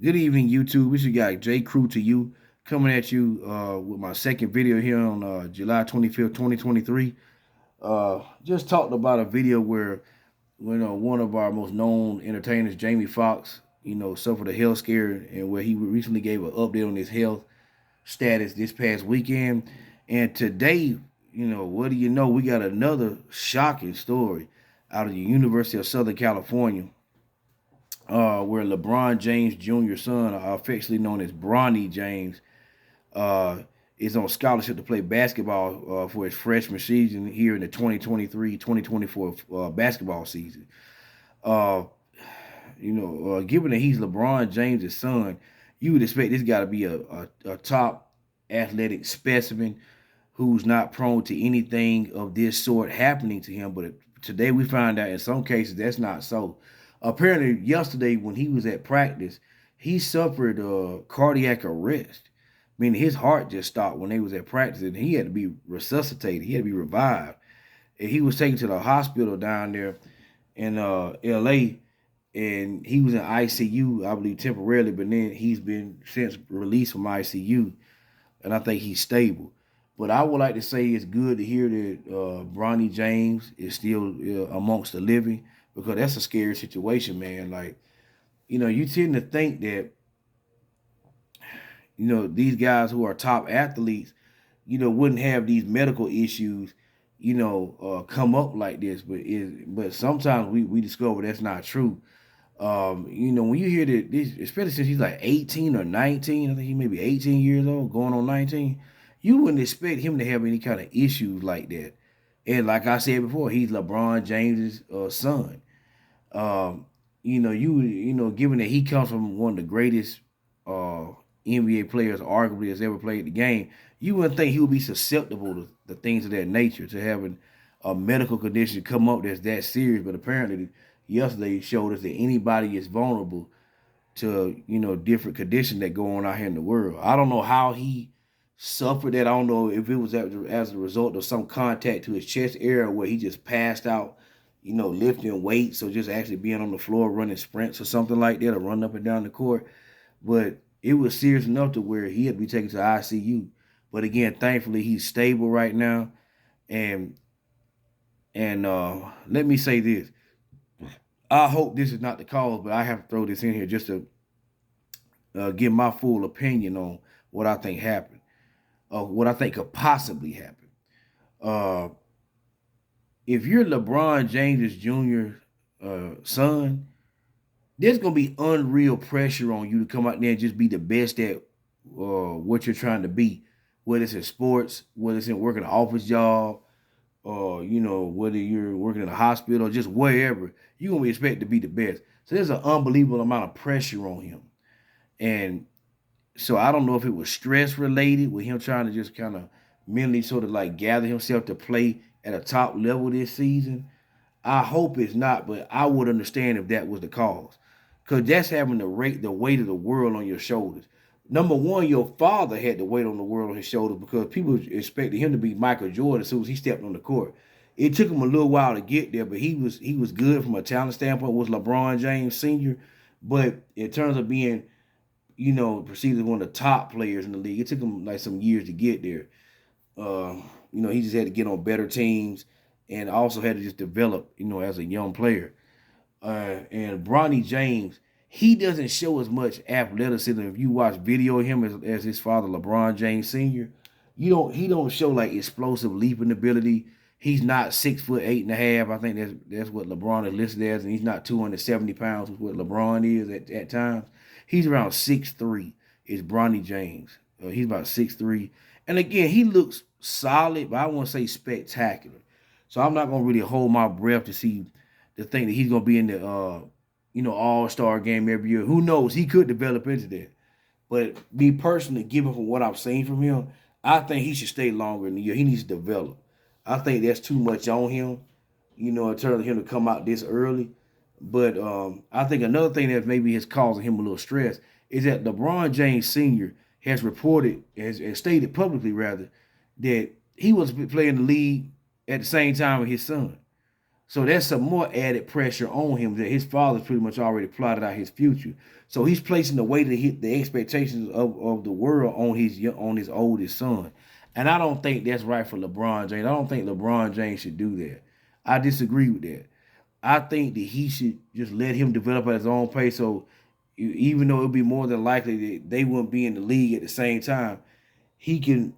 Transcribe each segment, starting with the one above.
Good evening, YouTube. This is your guy J Crew to you, coming at you with my second video here on July 25th, 2023. Just talked about a video where one of our most known entertainers, Jamie Foxx, suffered a health scare, and where he recently gave an update on his health status this past weekend. And today, what do you know? We got another shocking story out of the University of Southern California, where LeBron James Jr. son, affectionately known as Bronny James, uh, is on scholarship to play basketball for his freshman season here in the 2023-2024 basketball season. Uh, given that he's LeBron James' son, you would expect this got to be a top athletic specimen who's not prone to anything of this sort happening to him. But today we find out in some cases that's not so. Apparently, yesterday when he was at practice, he suffered cardiac arrest, meaning his heart just stopped when they was at practice, and he had to be resuscitated. He had to be revived, and he was taken to the hospital down there in L.A. And he was in ICU, I believe, temporarily, but then he's been since released from ICU, and I think he's stable. But I would like to say it's good to hear that Bronny James is still amongst the living, because that's a scary situation, man. Like, you tend to think that, these guys who are top athletes, wouldn't have these medical issues, come up like this. But sometimes we discover that's not true. When you hear that, this, especially since he's like 18 or 19, I think he may be 18 years old, going on 19, you wouldn't expect him to have any kind of issues like that. And like I said before, he's LeBron James's son. Given that he comes from one of the greatest uh, NBA players, arguably, has ever played the game, you wouldn't think he would be susceptible to the things of that nature, to having a medical condition come up that's that serious. But apparently, yesterday showed us that anybody is vulnerable to different conditions that go on out here in the world. I don't know how he suffered that. I don't know if it was as a result of some contact to his chest area where he just passed out, lifting weights, or just actually being on the floor running sprints or something like that, or running up and down the court. But it was serious enough to where he had to be taken to ICU. But again, thankfully he's stable right now. And let me say this. I hope this is not the cause, but I have to throw this in here just to give my full opinion on what I think happened, what I think could possibly happen. Uh, if you're LeBron James Jr. Son, there's gonna be unreal pressure on you to come out there and just be the best at what you're trying to be, whether it's in sports, whether it's in working an office job, or whether you're working in a hospital or just wherever, you're gonna be expected to be the best. So there's an unbelievable amount of pressure on him, and so I don't know if it was stress related with him trying to just kind of mentally sort of like gather himself to play at a top level this season. I hope it's not, but I would understand if that was the cause. Because that's having the weight of the world on your shoulders. Number one, your father had the weight on the world on his shoulders because people expected him to be Michael Jordan as soon as he stepped on the court. It took him a little while to get there, but he was good from a talent standpoint, was LeBron James Sr. But in terms of being, perceived as one of the top players in the league, it took him like some years to get there. Uh, he just had to get on better teams and also had to just develop, as a young player. And Bronny James, he doesn't show as much athleticism. If you watch video of him as his father, LeBron James Sr., he don't show like explosive leaping ability. He's not 6'8" and a half. I think that's what LeBron is listed as, and he's not 270 pounds, which is what LeBron is at times. He's around 6'3" is Bronny James. He's about 6'3". And again, he looks solid, but I won't say spectacular. So I'm not gonna really hold my breath to think that he's gonna be in the All-Star game every year. Who knows? He could develop into that. But me personally, given from what I've seen from him, I think he should stay longer in the year. He needs to develop. I think that's too much on him, in terms of him to come out this early. But I think another thing that maybe is causing him a little stress is that LeBron James Sr. has reported, has stated publicly rather, that he was playing the league at the same time with his son. So there's some more added pressure on him that his father's pretty much already plotted out his future. So he's placing the weight of the expectations of the world on his oldest son. And I don't think that's right for LeBron James. I don't think LeBron James should do that. I disagree with that. I think that he should just let him develop at his own pace. So even though it would be more than likely that they wouldn't be in the league at the same time, he can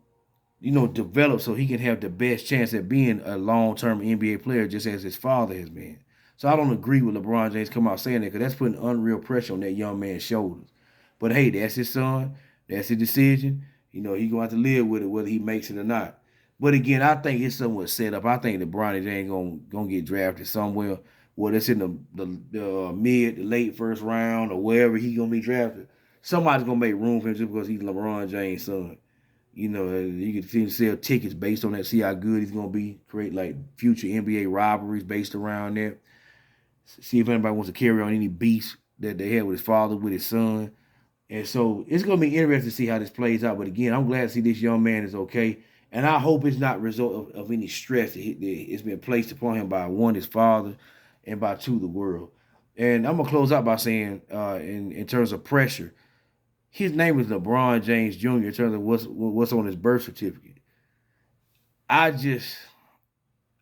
develop so he can have the best chance at being a long-term NBA player, just as his father has been. So I don't agree with LeBron James come out saying that because that's putting unreal pressure on that young man's shoulders. But hey, that's his son. That's his decision. He gonna have to live with it whether he makes it or not. But again, I think it's somewhat set up. I think that Bronny James gonna get drafted somewhere, whether it's in the mid to late first round or wherever he gonna be drafted. Somebody's gonna make room for him just because he's LeBron James' son. You can sell tickets based on that, see how good he's gonna be, create like future NBA rivalries based around that. See if anybody wants to carry on any beefs that they had with his father, with his son. And so it's gonna be interesting to see how this plays out. But again, I'm glad to see this young man is okay. And I hope it's not a result of any stress that it's been placed upon him by one, his father, and by two, the world. And I'm gonna close out by saying, in terms of pressure, his name is LeBron James Jr. in terms of what's on his birth certificate. I just,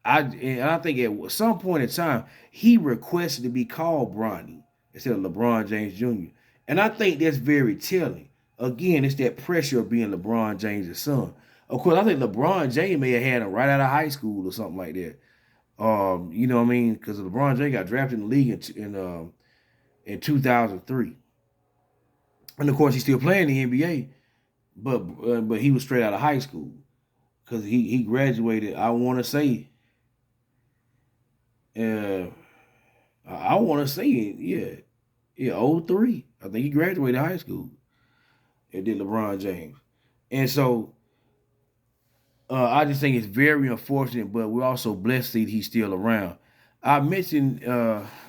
and I think at some point in time he requested to be called Bronny instead of LeBron James Jr. And I think that's very telling. Again, it's that pressure of being LeBron James' son. Of course, I think LeBron James may have had him right out of high school or something like that. You know what I mean? Because LeBron James got drafted in the league in 2003. And of course, he's still playing in the NBA, but he was straight out of high school because he graduated. I want to say, yeah, 03. I think he graduated high school and did LeBron James, and so I just think it's very unfortunate, but we're also blessed that he's still around. I mentioned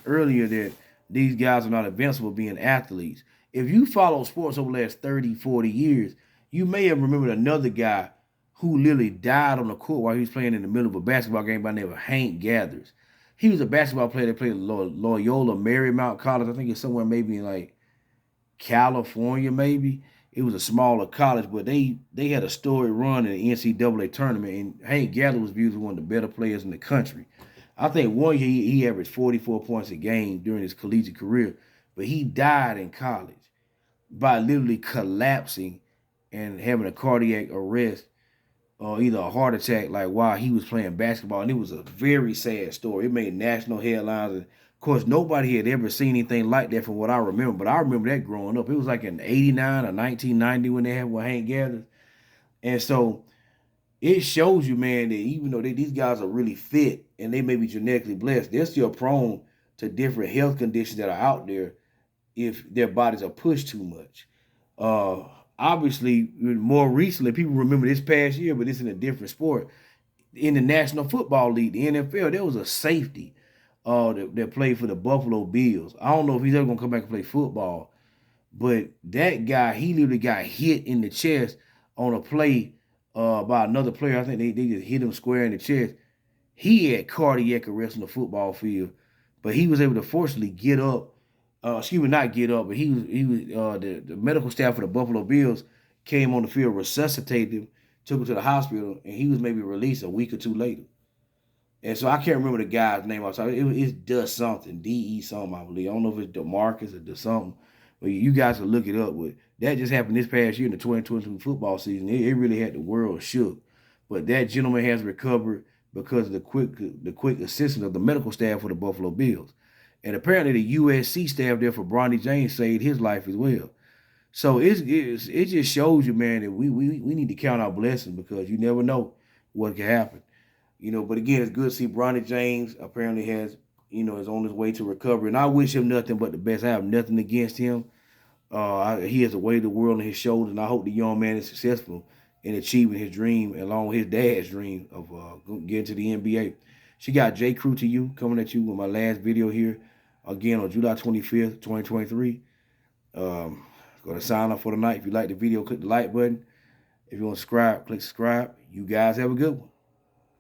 earlier that these guys are not invincible being athletes. If you follow sports over the last 30, 40 years, you may have remembered another guy who literally died on the court while he was playing in the middle of a basketball game by the name of Hank Gathers. He was a basketball player that played at Loyola Marymount College. I think it's somewhere maybe in like California, maybe. It was a smaller college, but they had a storied run in the NCAA tournament, and Hank Gathers was viewed as one of the better players in the country. I think one year he averaged 44 points a game during his collegiate career, but he died in college by literally collapsing and having a cardiac arrest or either a heart attack like while he was playing basketball. And it was a very sad story. It made national headlines. And of course, nobody had ever seen anything like that from what I remember. But I remember that growing up. It was like in 89 or 1990 when they had with Hank Gathers. And so it shows you, man, that even though these guys are really fit and they may be genetically blessed, they're still prone to different health conditions that are out there if their bodies are pushed too much. Obviously, more recently, people remember this past year, but it's in a different sport. In the National Football League, the NFL, there was a safety that played for the Buffalo Bills. I don't know if he's ever going to come back and play football, but that guy, he literally got hit in the chest on a play by another player. I think they just hit him square in the chest. He had cardiac arrest on the football field, but he was able to fortunately get up. Not get up, but the medical staff for the Buffalo Bills came on the field, resuscitated him, took him to the hospital, and he was maybe released a week or two later. And so I can't remember the guy's name. It's does something, D-E something, I believe. I don't know if it's DeMarcus or does something, but you guys can look it up. But that just happened this past year in the 2022 football season. It really had the world shook. But that gentleman has recovered because of the quick assistance of the medical staff for the Buffalo Bills. And apparently the USC staff there for Bronny James saved his life as well. So it just shows you, man, that we need to count our blessings because you never know what can happen. But again, it's good to see Bronny James apparently is on his way to recovery. And I wish him nothing but the best. I have nothing against him. He has a weight of the world on his shoulders, and I hope the young man is successful in achieving his dream along with his dad's dream of getting to the NBA. She got J. Crew to you, coming at you with my last video here. Again, on July 25th, 2023. Going to sign off for the night. If you like the video, click the like button. If you want to subscribe, click subscribe. You guys have a good one.